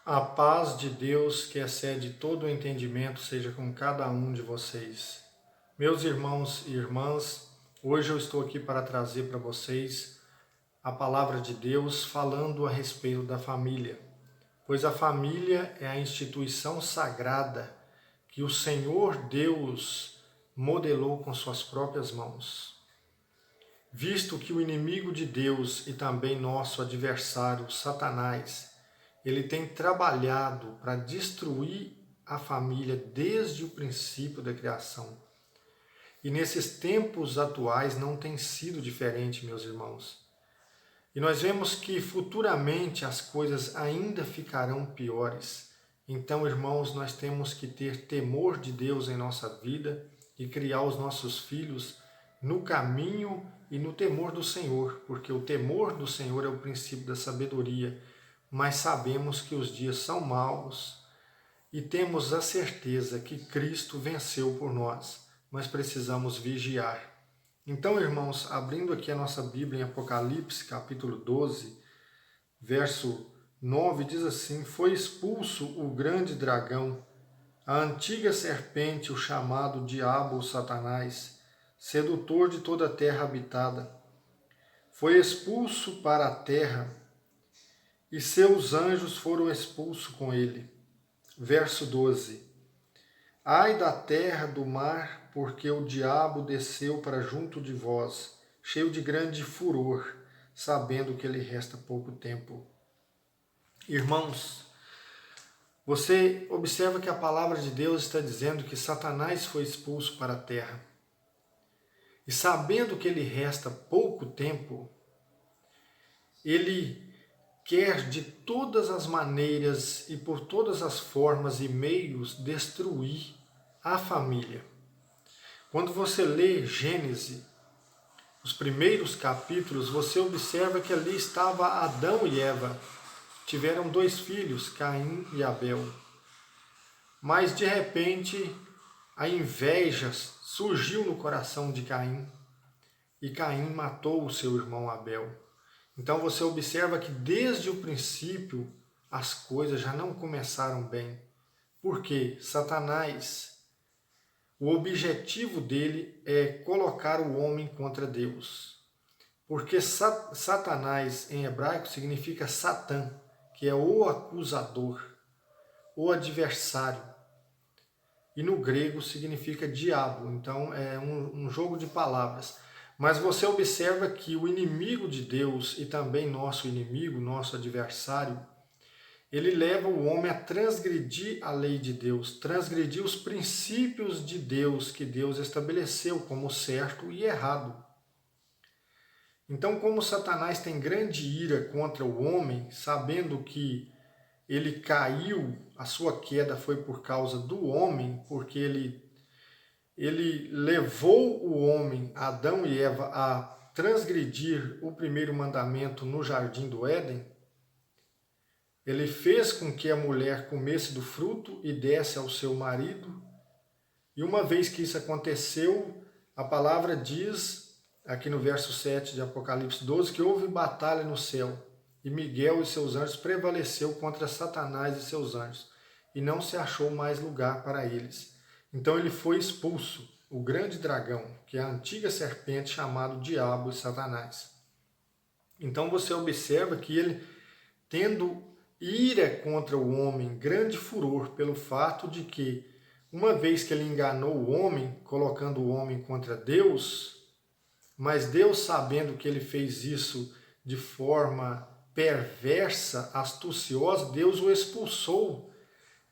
A paz de Deus, que excede todo o entendimento, seja com cada um de vocês. Meus irmãos e irmãs, hoje eu estou aqui para trazer para vocês a palavra de Deus falando a respeito da família, pois a família é a instituição sagrada que o Senhor Deus modelou com suas próprias mãos. Visto que o inimigo de Deus e também nosso adversário, Satanás, ele tem trabalhado para destruir a família desde o princípio da criação. E nesses tempos atuais não tem sido diferente, meus irmãos. E nós vemos que futuramente as coisas ainda ficarão piores. Então, irmãos, nós temos que ter temor de Deus em nossa vida e criar os nossos filhos no caminho e no temor do Senhor, porque o temor do Senhor é o princípio da sabedoria. Mas sabemos que os dias são maus e temos a certeza que Cristo venceu por nós, mas precisamos vigiar. Então, irmãos, abrindo aqui a nossa Bíblia em Apocalipse, capítulo 12, verso 9, diz assim: Foi expulso o grande dragão, a antiga serpente, o chamado Diabo ou Satanás, sedutor de toda a terra habitada. Foi expulso para a terra, e seus anjos foram expulsos com ele. Verso 12. Ai da terra, do mar, porque o diabo desceu para junto de vós, cheio de grande furor, sabendo que lhe resta pouco tempo. Irmãos, você observa que a palavra de Deus está dizendo que Satanás foi expulso para a terra. E sabendo que lhe resta pouco tempo, ele quer de todas as maneiras e por todas as formas e meios destruir a família. Quando você lê Gênesis, os primeiros capítulos, você observa que ali estava Adão e Eva. Tiveram 2 filhos, Caim e Abel. Mas de repente a inveja surgiu no coração de Caim e Caim matou o seu irmão Abel. Então você observa que desde o princípio as coisas já não começaram bem. Porque Satanás, o objetivo dele é colocar o homem contra Deus. Porque Satanás em hebraico significa Satã, que é o acusador, o adversário. E no grego significa diabo, então é um jogo de palavras. Mas você observa que o inimigo de Deus e também nosso inimigo, nosso adversário, ele leva o homem a transgredir a lei de Deus, transgredir os princípios de Deus que Deus estabeleceu como certo e errado. Então, como Satanás tem grande ira contra o homem, sabendo que ele caiu, a sua queda foi por causa do homem, porque ele levou o homem, Adão e Eva, a transgredir o primeiro mandamento no jardim do Éden. Ele fez com que a mulher comesse do fruto e desse ao seu marido. E uma vez que isso aconteceu, a palavra diz, aqui no verso 7 de Apocalipse 12, que houve batalha no céu. E Miguel e seus anjos prevaleceu contra Satanás e seus anjos. E não se achou mais lugar para eles. Então ele foi expulso, o grande dragão, que é a antiga serpente chamado Diabo e Satanás. Então você observa que ele, tendo ira contra o homem, grande furor pelo fato de que, uma vez que ele enganou o homem, colocando o homem contra Deus, mas Deus, sabendo que ele fez isso de forma perversa, astuciosa, Deus o expulsou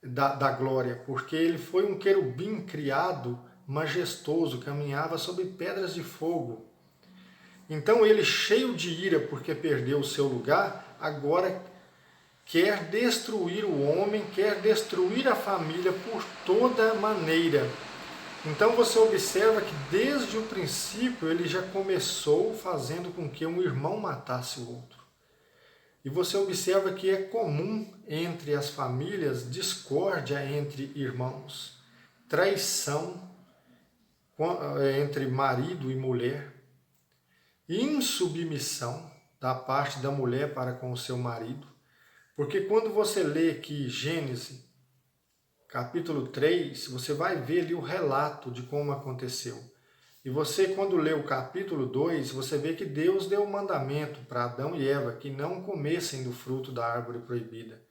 da glória, porque ele foi um querubim criado, majestoso, caminhava sobre pedras de fogo. Então ele, cheio de ira porque perdeu o seu lugar, agora quer destruir o homem, quer destruir a família por toda maneira. Então você observa que desde o princípio ele já começou fazendo com que um irmão matasse o outro. E você observa que é comum entre as famílias discórdia entre irmãos, traição entre marido e mulher, insubmissão da parte da mulher para com o seu marido, Porque quando você lê aqui Gênesis, capítulo 3, você vai ver ali o relato de como aconteceu. E você, quando lê o capítulo 2, você vê que Deus deu o mandamento para Adão e Eva que não comessem do fruto da árvore proibida.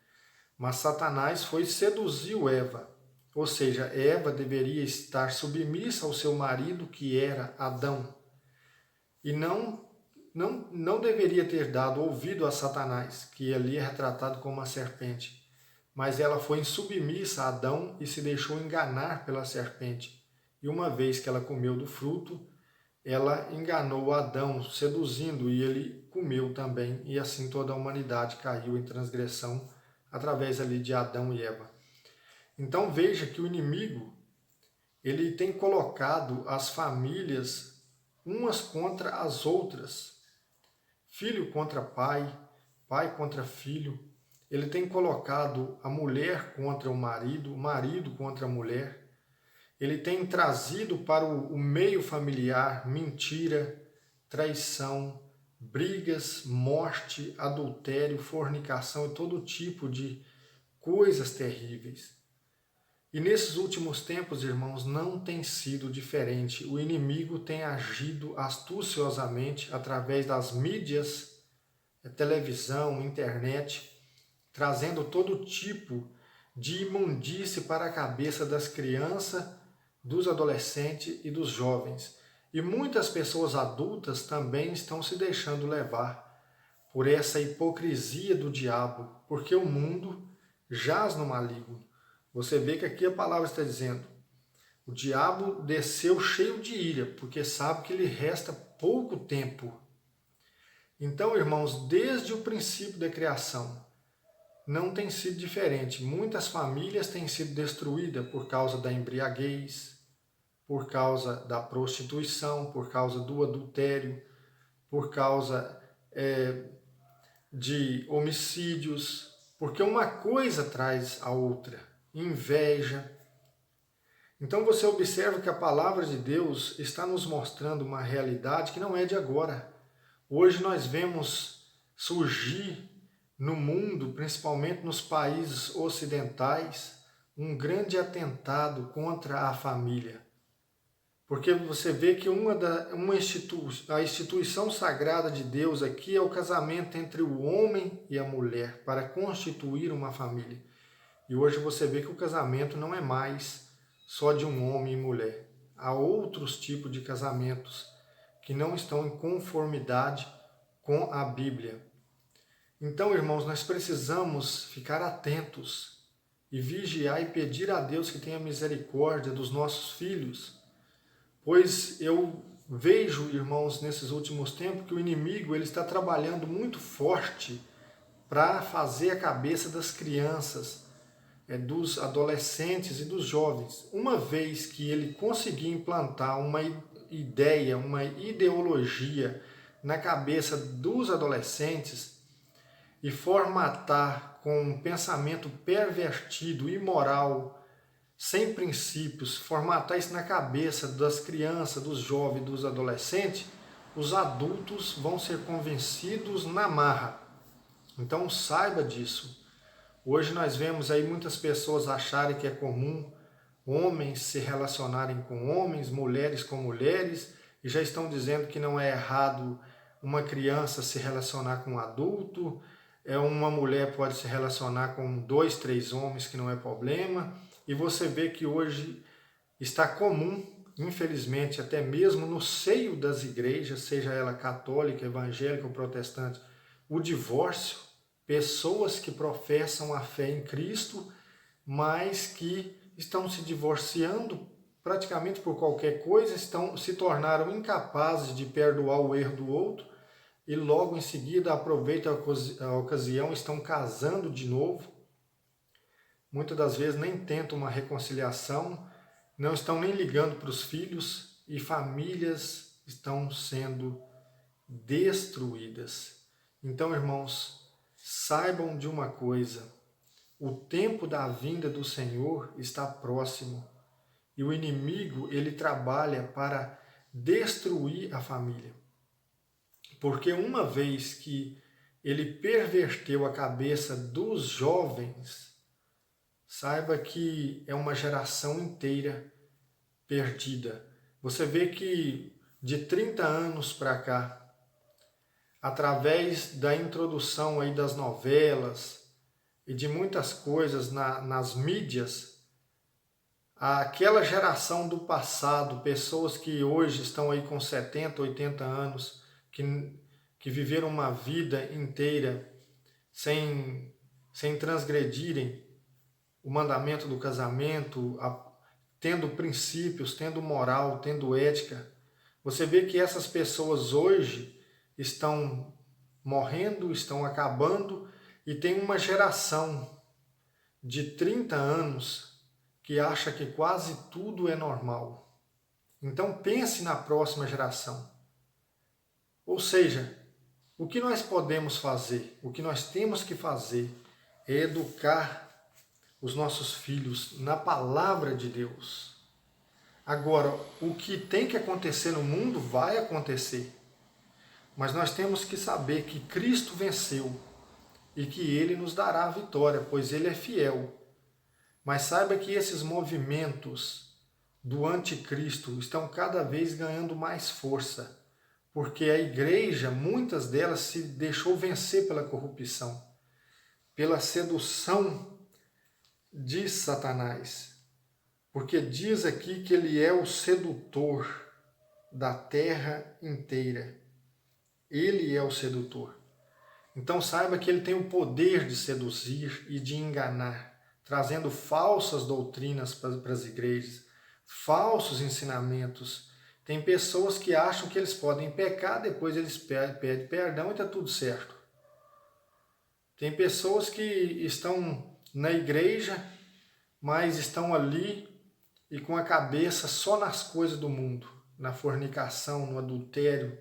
Mas Satanás foi e seduziu Eva. Ou seja, Eva deveria estar submissa ao seu marido, que era Adão. E não deveria ter dado ouvido a Satanás, que ali é retratado como uma serpente. Mas ela foi insubmissa a Adão e se deixou enganar pela serpente. E uma vez que ela comeu do fruto, ela enganou Adão, seduzindo, e ele comeu também. E assim toda a humanidade caiu em transgressão através ali de Adão e Eva. Então veja que o inimigo, ele tem colocado as famílias umas contra as outras. Filho contra pai, pai contra filho. Ele tem colocado a mulher contra o marido contra a mulher. Ele tem trazido para o meio familiar mentira, traição, brigas, morte, adultério, fornicação e todo tipo de coisas terríveis. E nesses últimos tempos, irmãos, não tem sido diferente. O inimigo tem agido astuciosamente através das mídias, televisão, internet, trazendo todo tipo de imundície para a cabeça das crianças, dos adolescentes e dos jovens. E muitas pessoas adultas também estão se deixando levar por essa hipocrisia do diabo, porque o mundo jaz no maligno. Você vê que aqui a palavra está dizendo: o diabo desceu cheio de ira, porque sabe que lhe resta pouco tempo. Então, irmãos, desde o princípio da criação, não tem sido diferente. Muitas famílias têm sido destruídas por causa da embriaguez, por causa da prostituição, por causa do adultério, por causa de homicídios, porque uma coisa traz a outra, inveja. Então você observa que a palavra de Deus está nos mostrando uma realidade que não é de agora. Hoje nós vemos surgir no mundo, principalmente nos países ocidentais, um grande atentado contra a família. Porque você vê que a instituição sagrada de Deus aqui é o casamento entre o homem e a mulher para constituir uma família. E hoje você vê que o casamento não é mais só de um homem e mulher. Há outros tipos de casamentos que não estão em conformidade com a Bíblia. Então, irmãos, nós precisamos ficar atentos e vigiar e pedir a Deus que tenha misericórdia dos nossos filhos. Pois eu vejo, irmãos, nesses últimos tempos, que o inimigo ele está trabalhando muito forte para fazer a cabeça das crianças, dos adolescentes e dos jovens. Uma vez que ele conseguir implantar uma ideia, uma ideologia na cabeça dos adolescentes e formatar com um pensamento pervertido, imoral, sem princípios, formatar isso na cabeça das crianças, dos jovens, dos adolescentes, os adultos vão ser convencidos na marra. Então saiba disso. Hoje nós vemos aí muitas pessoas acharem que é comum homens se relacionarem com homens, mulheres com mulheres, e já estão dizendo que não é errado uma criança se relacionar com um adulto, uma mulher pode se relacionar com 2, 3 homens, que não é problema. E você vê que hoje está comum, infelizmente, até mesmo no seio das igrejas, seja ela católica, evangélica ou protestante, o divórcio, pessoas que professam a fé em Cristo, mas que estão se divorciando praticamente por qualquer coisa, se tornaram incapazes de perdoar o erro do outro e logo em seguida aproveitam a ocasião, estão casando de novo. Muitas das vezes nem tentam uma reconciliação, não estão nem ligando para os filhos e famílias estão sendo destruídas. Então, irmãos, saibam de uma coisa: o tempo da vinda do Senhor está próximo e o inimigo ele trabalha para destruir a família. Porque uma vez que ele perverteu a cabeça dos jovens, saiba que é uma geração inteira perdida. Você vê que de 30 anos para cá, através da introdução aí das novelas e de muitas coisas nas mídias, aquela geração do passado, pessoas que hoje estão aí com 70, 80 anos, que viveram uma vida inteira sem transgredirem o mandamento do casamento, tendo princípios, tendo moral, tendo ética. Você vê que essas pessoas hoje estão morrendo, estão acabando, e tem uma geração de 30 anos que acha que quase tudo é normal. Então pense na próxima geração. Ou seja, o que nós podemos fazer, o que nós temos que fazer é educar os nossos filhos na palavra de Deus. Agora, o que tem que acontecer no mundo vai acontecer. Mas nós temos que saber que Cristo venceu e que Ele nos dará a vitória, pois Ele é fiel. Mas saiba que esses movimentos do anticristo estão cada vez ganhando mais força, porque a igreja, muitas delas, se deixou vencer pela corrupção, pela sedução de Satanás. Porque diz aqui que ele é o sedutor da terra inteira. Ele é o sedutor. Então saiba que ele tem o poder de seduzir e de enganar, trazendo falsas doutrinas para as igrejas, falsos ensinamentos. Tem pessoas que acham que eles podem pecar, depois eles pedem perdão e está tudo certo. Tem pessoas que estão na igreja, mas estão ali e com a cabeça só nas coisas do mundo, na fornicação, no adultério,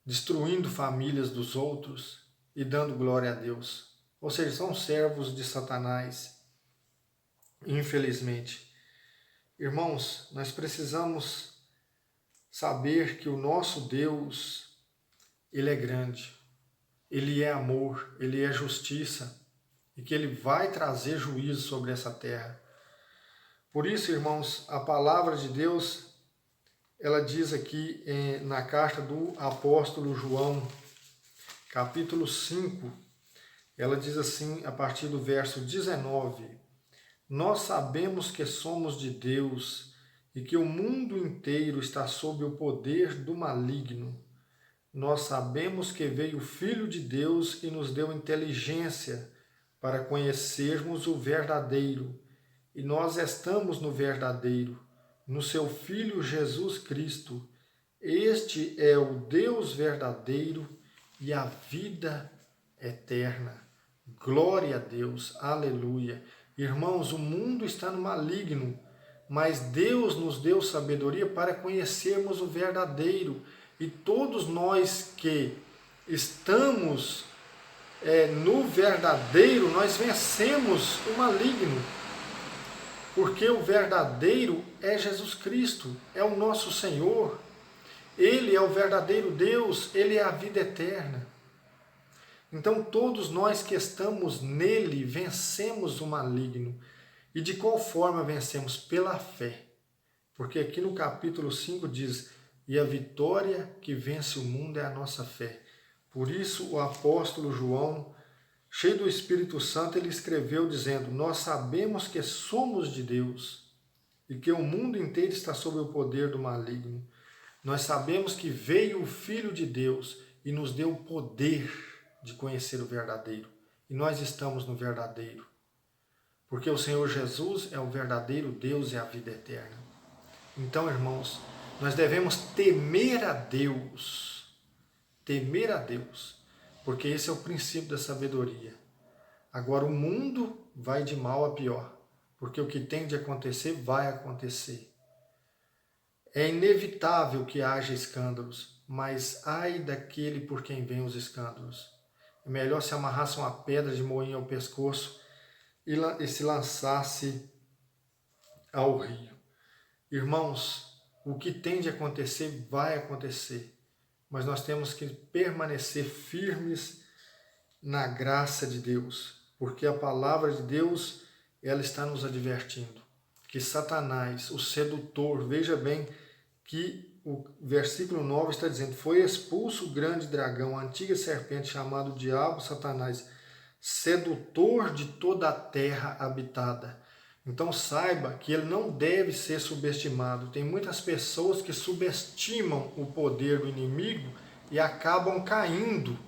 destruindo famílias dos outros e dando glória a Deus. Ou seja, são servos de Satanás, infelizmente. Irmãos, nós precisamos saber que o nosso Deus, Ele é grande, Ele é amor, Ele é justiça e que Ele vai trazer juízo sobre essa terra. Por isso, irmãos, a palavra de Deus, ela diz aqui na carta do apóstolo João, capítulo 5, ela diz assim, a partir do verso 19: Nós sabemos que somos de Deus e que o mundo inteiro está sob o poder do maligno. Nós sabemos que veio o Filho de Deus e nos deu inteligência para conhecermos o verdadeiro. E nós estamos no verdadeiro, no seu Filho Jesus Cristo. Este é o Deus verdadeiro e a vida eterna. Glória a Deus, aleluia. Irmãos, o mundo está no maligno, mas Deus nos deu sabedoria para conhecermos o verdadeiro. E todos nós que estamos no verdadeiro, nós vencemos o maligno. Porque o verdadeiro é Jesus Cristo, é o nosso Senhor. Ele é o verdadeiro Deus, Ele é a vida eterna. Então todos nós que estamos nele vencemos o maligno. E de qual forma vencemos? Pela fé. Porque aqui no capítulo 5 diz: e a vitória que vence o mundo é a nossa fé. Por isso o apóstolo João, cheio do Espírito Santo, ele escreveu dizendo: nós sabemos que somos de Deus e que o mundo inteiro está sob o poder do maligno. Nós sabemos que veio o Filho de Deus e nos deu o poder de conhecer o verdadeiro. E nós estamos no verdadeiro. Porque o Senhor Jesus é o verdadeiro Deus e a vida eterna. Então, irmãos, nós devemos temer a Deus. Temer a Deus. Porque esse é o princípio da sabedoria. Agora, o mundo vai de mal a pior. Porque o que tem de acontecer, vai acontecer. É inevitável que haja escândalos, mas ai daquele por quem vêm os escândalos. É melhor se amarrasse uma pedra de moinho ao pescoço e se lançasse ao rio. Irmãos, o que tem de acontecer vai acontecer, mas nós temos que permanecer firmes na graça de Deus, porque a palavra de Deus, ela está nos advertindo que Satanás, o sedutor, veja bem que o versículo 9 está dizendo, foi expulso o grande dragão, a antiga serpente, chamado Diabo, Satanás, sedutor de toda a terra habitada. Então saiba que ele não deve ser subestimado. Tem muitas pessoas que subestimam o poder do inimigo e acabam caindo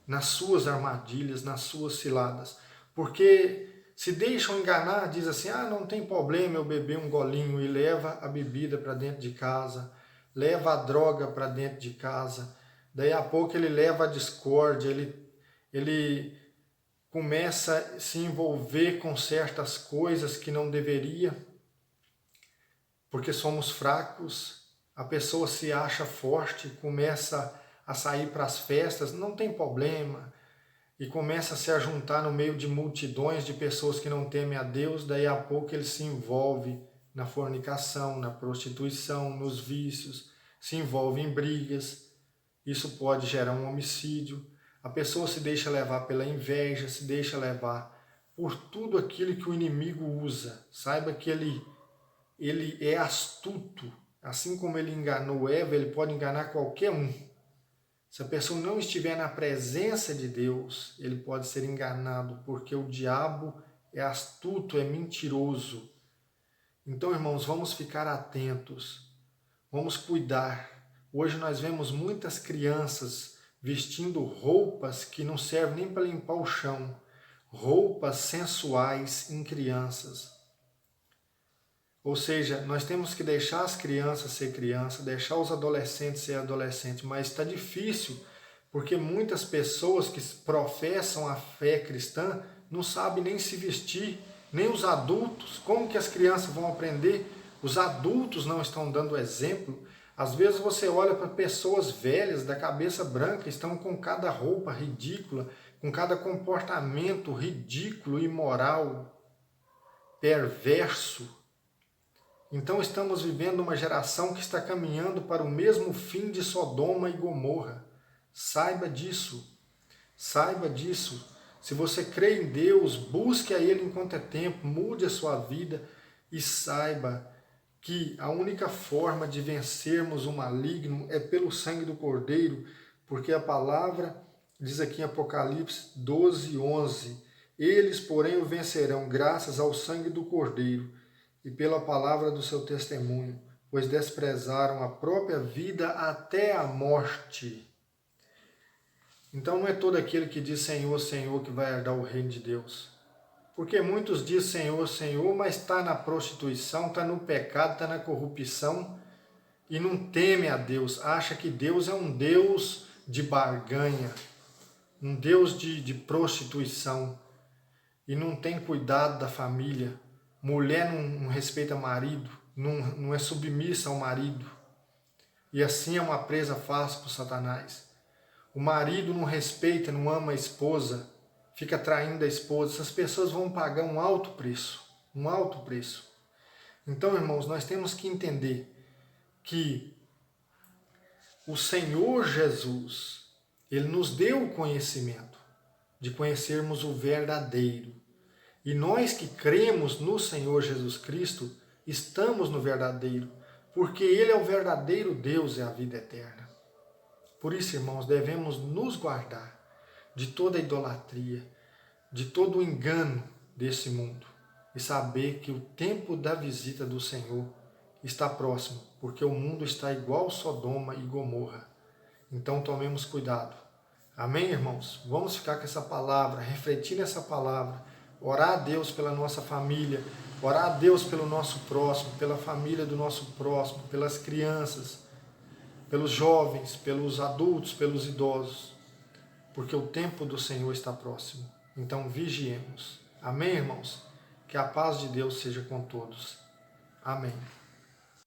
nas suas armadilhas, nas suas ciladas. Porque se deixam enganar, diz assim, não tem problema eu beber um golinho, e leva a bebida para dentro de casa, leva a droga para dentro de casa, daí a pouco ele leva a discórdia, ele começa a se envolver com certas coisas que não deveria, porque somos fracos, a pessoa se acha forte, começa a sair para as festas, não tem problema, e começa a se ajuntar no meio de multidões de pessoas que não temem a Deus, daí a pouco ele se envolve na fornicação, na prostituição, nos vícios, se envolve em brigas, isso pode gerar um homicídio. A pessoa se deixa levar pela inveja, se deixa levar por tudo aquilo que o inimigo usa. Saiba que ele é astuto. Assim como ele enganou Eva, ele pode enganar qualquer um. Se a pessoa não estiver na presença de Deus, ele pode ser enganado, porque o diabo é astuto, é mentiroso. Então, irmãos, vamos ficar atentos, vamos cuidar. Hoje nós vemos muitas crianças vestindo roupas que não servem nem para limpar o chão, roupas sensuais em crianças. Ou seja, nós temos que deixar as crianças ser crianças, deixar os adolescentes ser adolescentes, mas está difícil, porque muitas pessoas que professam a fé cristã não sabem nem se vestir, nem os adultos. Como que as crianças vão aprender? Os adultos não estão dando exemplo. Às vezes você olha para pessoas velhas, da cabeça branca, estão com cada roupa ridícula, com cada comportamento ridículo, imoral, perverso. Então estamos vivendo uma geração que está caminhando para o mesmo fim de Sodoma e Gomorra. Saiba disso, saiba disso. Se você crê em Deus, busque a Ele enquanto é tempo, mude a sua vida e saiba que a única forma de vencermos o maligno é pelo sangue do Cordeiro, porque a palavra diz aqui em Apocalipse 12:11, eles, porém, o vencerão graças ao sangue do Cordeiro e pela palavra do seu testemunho, pois desprezaram a própria vida até a morte. Então não é todo aquele que diz Senhor, Senhor que vai herdar o reino de Deus. Porque muitos dizem Senhor, Senhor, mas está na prostituição, está no pecado, está na corrupção e não teme a Deus. Acha que Deus é um Deus de barganha, um Deus de prostituição e não tem cuidado da família. Mulher não respeita marido, não é submissa ao marido. E assim é uma presa fácil para o Satanás. O marido não respeita, não ama a esposa, fica traindo a esposa. Essas pessoas vão pagar um alto preço, um alto preço. Então, irmãos, nós temos que entender que o Senhor Jesus, Ele nos deu o conhecimento de conhecermos o verdadeiro. E nós que cremos no Senhor Jesus Cristo, estamos no verdadeiro, porque Ele é o verdadeiro Deus e a vida eterna. Por isso, irmãos, devemos nos guardar de toda idolatria, de todo o engano desse mundo e saber que o tempo da visita do Senhor está próximo, porque o mundo está igual Sodoma e Gomorra. Então tomemos cuidado. Amém, irmãos? Vamos ficar com essa palavra, refletir nessa palavra, orar a Deus pela nossa família, orar a Deus pelo nosso próximo, pela família do nosso próximo, pelas crianças, pelos jovens, pelos adultos, pelos idosos, porque o tempo do Senhor está próximo. Então vigiemos. Amém, irmãos? Que a paz de Deus seja com todos. Amém.